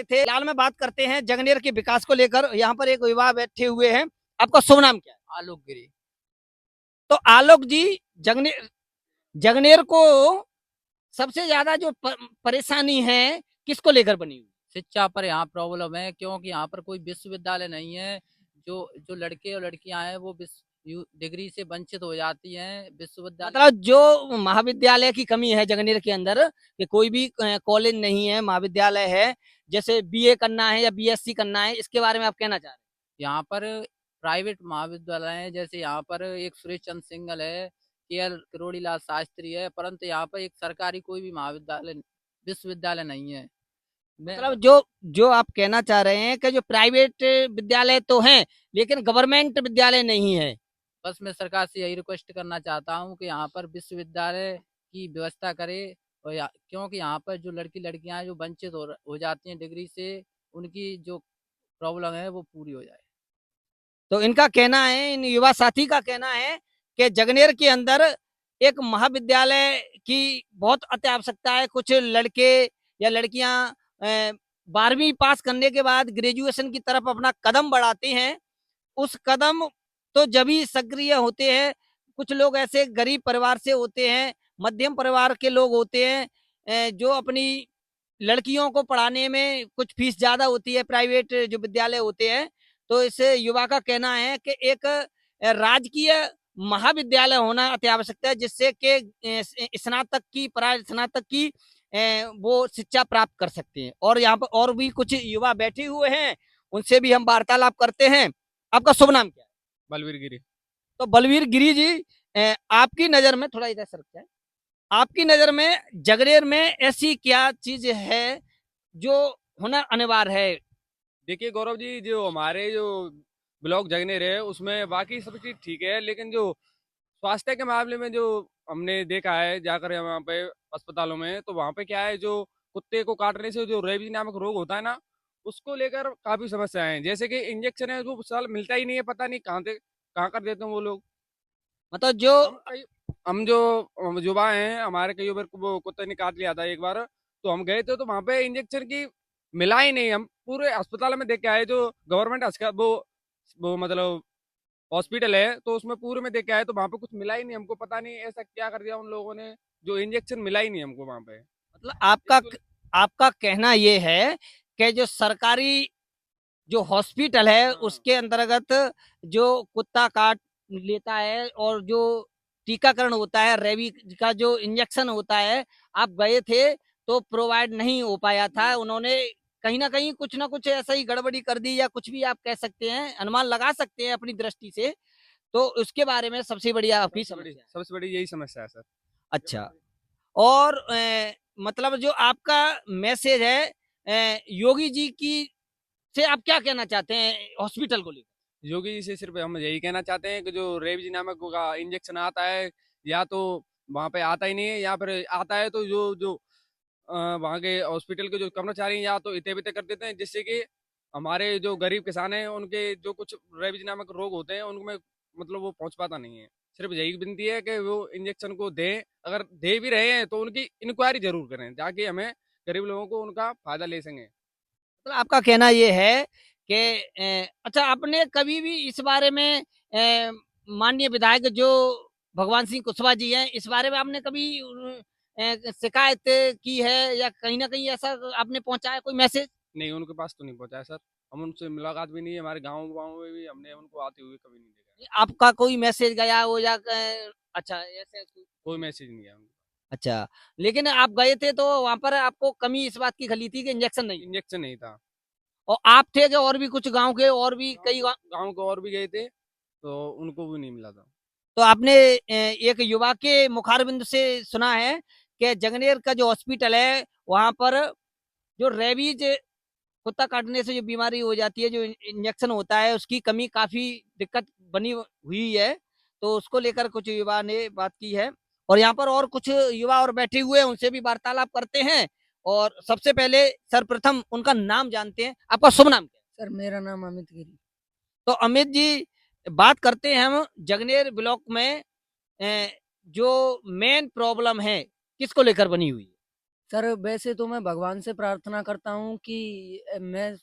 थे फिलहाल में बात करते हैं जगनेर के विकास को लेकर। यहाँ पर एक युवा बैठे हुए हैं। आपका शुभ नाम क्या है? आलोक गिरी। तो आलोक जी, जगनेर जगनेर को सबसे ज्यादा जो परेशानी है किसको लेकर बनी हुई? शिक्षा पर यहाँ प्रॉब्लम है, क्योंकि यहाँ पर कोई विश्वविद्यालय नहीं है। जो जो लड़के और लड़कियां हैं वो डिग्री से वंचित हो जाती हैं। विश्वविद्यालय मतलब जो महाविद्यालय की कमी है जगनेर के अंदर, कि कोई भी कॉलेज नहीं है, महाविद्यालय है, जैसे बीए करना है या बीएससी करना है, इसके बारे में आप कहना चाह रहे यहाँ पर प्राइवेट महाविद्यालय है, जैसे यहाँ पर एक सुरेश चंद्र सिंगल है, केएल किरोड़ीलाल शास्त्री है, परंतु यहाँ पर एक सरकारी कोई भी महाविद्यालय विश्वविद्यालय नहीं है। हैं? मतलब जो जो आप कहना चाह रहे हैं कि जो प्राइवेट विद्यालय तो हैं लेकिन गवर्नमेंट विद्यालय नहीं है। बस मैं सरकार से यही रिक्वेस्ट करना चाहता हूँ कि यहाँ पर विश्वविद्यालय की व्यवस्था करे, और क्योंकि यहाँ पर जो लड़कियां हैं जो वंचित हो जाती हैं डिग्री से, उनकी जो प्रॉब्लम है वो पूरी हो जाए। तो इनका कहना है, इन युवा साथी का कहना है कि जगनेर के अंदर एक महाविद्यालय की बहुत अति आवश्यकता है। कुछ लड़के या लड़कियां 12वीं पास करने के बाद ग्रेजुएशन की तरफ अपना कदम बढ़ाते हैं। उस कदम तो जब ही सक्रिय होते हैं, कुछ लोग ऐसे गरीब परिवार से होते हैं, मध्यम परिवार के लोग होते हैं, जो अपनी लड़कियों को पढ़ाने में कुछ फीस ज्यादा होती है, प्राइवेट जो विद्यालय होते हैं। तो इस युवा का कहना है कि एक राजकीय महाविद्यालय होना अति आवश्यक है, जिससे कि स्नातक की स्नातक की वो शिक्षा प्राप्त कर सकते हैं। और यहाँ पर और भी कुछ युवा बैठे हुए हैं, उनसे भी हम वार्तालाप करते हैं। आपका शुभ नाम क्या है? बलवीर गिरी। तो बलवीर गिरी जी, आपकी नजर में, थोड़ा इधर सरकते हैं, आपकी नजर में जगनेर में ऐसी क्या चीज है जो होना अनिवार्य है? देखिए गौरव जी, जो हमारे जो ब्लॉक जगनेर है उसमें बाकी सब चीज ठीक है, लेकिन जो स्वास्थ्य के मामले में जो हमने देखा है जाकर वहाँ पे अस्पतालों में, तो वहाँ पे क्या है, जो कुत्ते को काटने से जो रेबीज नामक रोग होता है ना, उसको लेकर काफी समस्याएं हैं। जैसे कि इंजेक्शन है वो साल मिलता ही नहीं है, पता नहीं कहाँ कर देते हैं वो लोग। मतलब जो हम जो युवा हैं हमारे, कई बार वो कुत्ते ने काट लिया था एक बार, तो हम गए थे तो वहां पे इंजेक्शन की मिला ही नहीं। हम पूरे अस्पताल में देख के आए, जो गवर्नमेंट वो मतलब हॉस्पिटल है, तो उसमें पूरे में देख के आए तो वहां पे कुछ मिला ही नहीं हमको। पता नहीं ऐसा क्या कर दिया उन लोगों ने, जो इंजेक्शन मिला ही नहीं हमको वहां पे। मतलब आपका कहना ये है कि जो सरकारी जो हॉस्पिटल है हाँ। उसके अंतर्गत जो कुत्ता काट लेता है और जो टीकाकरण होता है, रेबी का जो इंजेक्शन होता है, आप गए थे तो प्रोवाइड नहीं हो पाया था। उन्होंने कहीं ना कहीं कुछ ना कुछ ऐसा ही गड़बड़ी कर दी, या कुछ भी आप कह सकते हैं, अनुमान लगा सकते हैं अपनी दृष्टि से। तो उसके बारे में सबसे बड़ी आपकी समस्या है। सबसे बड़ी यही समस्या है सर। अच्छा। और मतलब जो आपका मैसेज है योगी जी की से आप क्या कहना चाहते हैं हॉस्पिटल को लेकर? योगी जी से सिर्फ हम यही कहना चाहते हैं कि जो रेबीज नामक का इंजेक्शन आता है, या तो वहाँ पे आता ही नहीं है, या फिर आता है तो जो जो वहाँ के हॉस्पिटल के जो कर्मचारी हैं या तो इतने बिते कर देते हैं, जिससे कि हमारे जो गरीब किसान हैं उनके जो कुछ रेबीज नामक रोग होते हैं उनमें मतलब वो पहुंच पाता नहीं है। सिर्फ यही विनती है कि वो इंजेक्शन को दें, अगर दे भी रहे हैं तो उनकी इंक्वायरी जरूर करें, ताकि हमें गरीब लोगों को उनका फायदा ले सकें। मतलब आपका कहना ये है कि अच्छा, आपने कभी भी इस बारे में माननीय विधायक जो भगवान सिंह कुशवाहा जी हैं, इस बारे में आपने कभी शिकायत की है, या कहीं ना कहीं ऐसा आपने पहुंचाया कोई मैसेज? नहीं, उनके पास तो नहीं पहुंचा है सर। हम उनसे मुलाकात भी नहीं है, हमारे गाँव गाँव में भी हमने उनको आते हुए कभी नहीं देखा। आपका कोई मैसेज गया हो या अच्छा ऐसे कोई मैसेज नहीं है उनको। अच्छा, लेकिन आप गए थे तो वहां पर आपको कमी इस बात की खली थी कि इंजेक्शन नहीं, इंजेक्शन नहीं था। और आप थे कि और भी कुछ गांव के और भी कई गांव? गाँव को और भी गए थे तो उनको भी नहीं मिला था। तो आपने एक युवा के मुखारबिंद से सुना है कि जगनेर का जो हॉस्पिटल है वहां पर जो रेबीज कुत्ता काटने से जो बीमारी हो जाती है, जो इंजेक्शन होता है, उसकी कमी काफी दिक्कत बनी हुई है। तो उसको लेकर कुछ युवा ने बात की है। और यहाँ पर और कुछ युवा और बैठे हुए हैं, उनसे भी वार्तालाप करते हैं। और सबसे पहले सर्वप्रथम उनका नाम जानते हैं। आपका शुभ नाम क्या है? सर मेरा नाम अमित गिरी। तो अमित जी, बात करते हैं हम जगनेर ब्लॉक में जो मेन प्रॉब्लम है किसको लेकर बनी हुई है? सर वैसे तो मैं भगवान से प्रार्थना करता हूँ कि मैं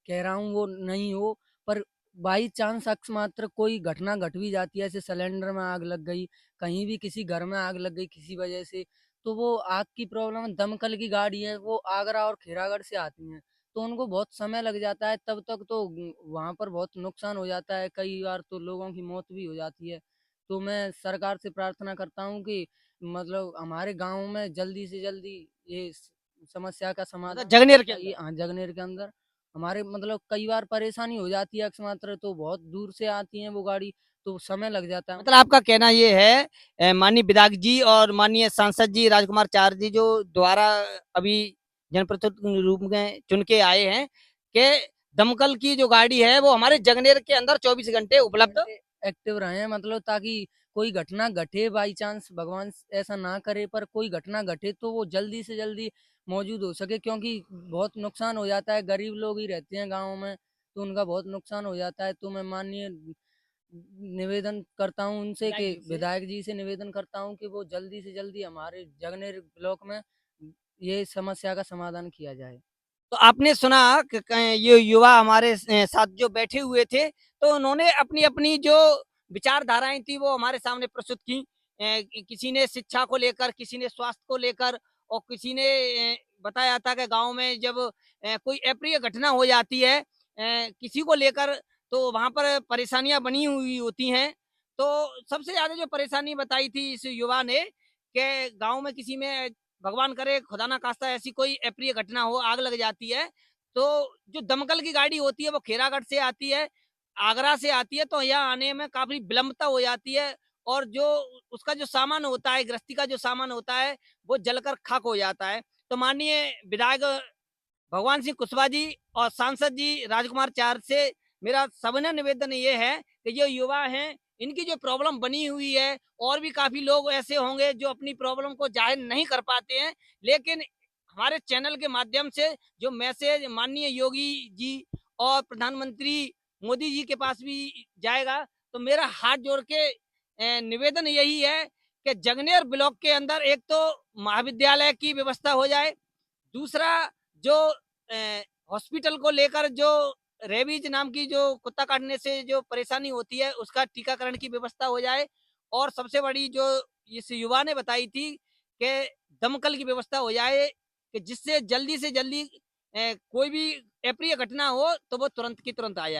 कह रहा हूँ वो नहीं हो, पर बाई चांस अकस्मात्र कोई घटना घट भी जाती है, जैसे सिलेंडर में आग लग गई, कहीं भी किसी घर में आग लग गई किसी वजह से, तो वो आग की प्रॉब्लम दमकल की गाड़ी है, वो आगरा और खेरागढ़ से आती हैं, तो उनको बहुत समय लग जाता है, तब तक तो वहाँ पर बहुत नुकसान हो जाता है, कई बार तो लोगों की मौत भी हो जाती है। तो मैं सरकार से प्रार्थना करता हूँ कि मतलब हमारे गाँव में जल्दी से जल्दी ये समस्या का मतलब समाधान जगनेर के अंदर। चाहिए। हाँ, जगनेर के अंदर हमारे मतलब कई बार परेशानी हो जाती है अकस्मात्र, तो बहुत दूर से आती है वो गाड़ी, तो समय लग जाता है। मतलब आपका कहना ये है माननीय विधायक जी और माननीय सांसद जी राजकुमार चार जी जो द्वारा अभी जनप्रतिनिधि रूप में चुन के आए हैं कि दमकल की जो गाड़ी है वो हमारे जगनेर के अंदर 24 घंटे उपलब्ध एक्टिव रहे, मतलब ताकि कोई घटना घटे, बाई चांस भगवान ऐसा ना करे, पर कोई घटना घटे तो वो जल्दी से जल्दी मौजूद हो सके, क्योंकि बहुत नुकसान हो जाता है, गरीब लोग ही रहते हैं गाँव में, तो उनका बहुत नुकसान हो जाता है। तो मैं माननीय निवेदन करता हूँ उनसे कि विधायक जी से निवेदन करता हूँ कि वो जल्दी से जल्दी हमारे जगनेर ब्लॉक में ये समस्या का समाधान किया जाए। तो आपने सुना कि ये युवा हमारे साथ जो बैठे हुए थे तो उन्होंने अपनी अपनी जो विचारधाराएं थी वो हमारे सामने प्रस्तुत की। किसी ने शिक्षा को लेकर, किसी ने स्वास्थ्य को लेकर और किसी ने बताया था कि गांव में जब कोई अप्रिय घटना हो जाती है किसी को लेकर तो वहां पर परेशानियां बनी हुई होती हैं। तो सबसे ज्यादा जो परेशानी बताई थी इस युवा ने कि गांव में किसी में भगवान करे खुदा ना खास्ता ऐसी कोई अप्रिय घटना हो, आग लग जाती है, तो जो दमकल की गाड़ी होती है वो खेरागढ़ से आती है, आगरा से आती है, तो यहाँ आने में काफ़ी विलंबता हो जाती है और जो उसका जो सामान होता है, गृहस्थी का जो सामान होता है, वो जलकर खाक हो जाता है। तो माननीय विधायक भगवान सिंह कुशवाहा जी और सांसद जी राजकुमार चार से मेरा सविनय निवेदन ये है कि ये युवा हैं, इनकी जो प्रॉब्लम बनी हुई है और भी काफ़ी लोग ऐसे होंगे जो अपनी प्रॉब्लम को ज़ाहिर नहीं कर पाते हैं, लेकिन हमारे चैनल के माध्यम से जो मैसेज माननीय योगी जी और प्रधानमंत्री मोदी जी के पास भी जाएगा, तो मेरा हाथ जोड़ के निवेदन यही है कि जगनेर ब्लॉक के अंदर एक तो महाविद्यालय की व्यवस्था हो जाए, दूसरा जो हॉस्पिटल को लेकर जो रेबीज नाम की जो कुत्ता काटने से जो परेशानी होती है उसका टीकाकरण की व्यवस्था हो जाए और सबसे बड़ी जो इस युवा ने बताई थी कि दमकल की व्यवस्था हो जाए कि जिससे जल्दी से जल्दी कोई भी अप्रिय घटना हो तो वो तुरंत की तुरंत आ जाए।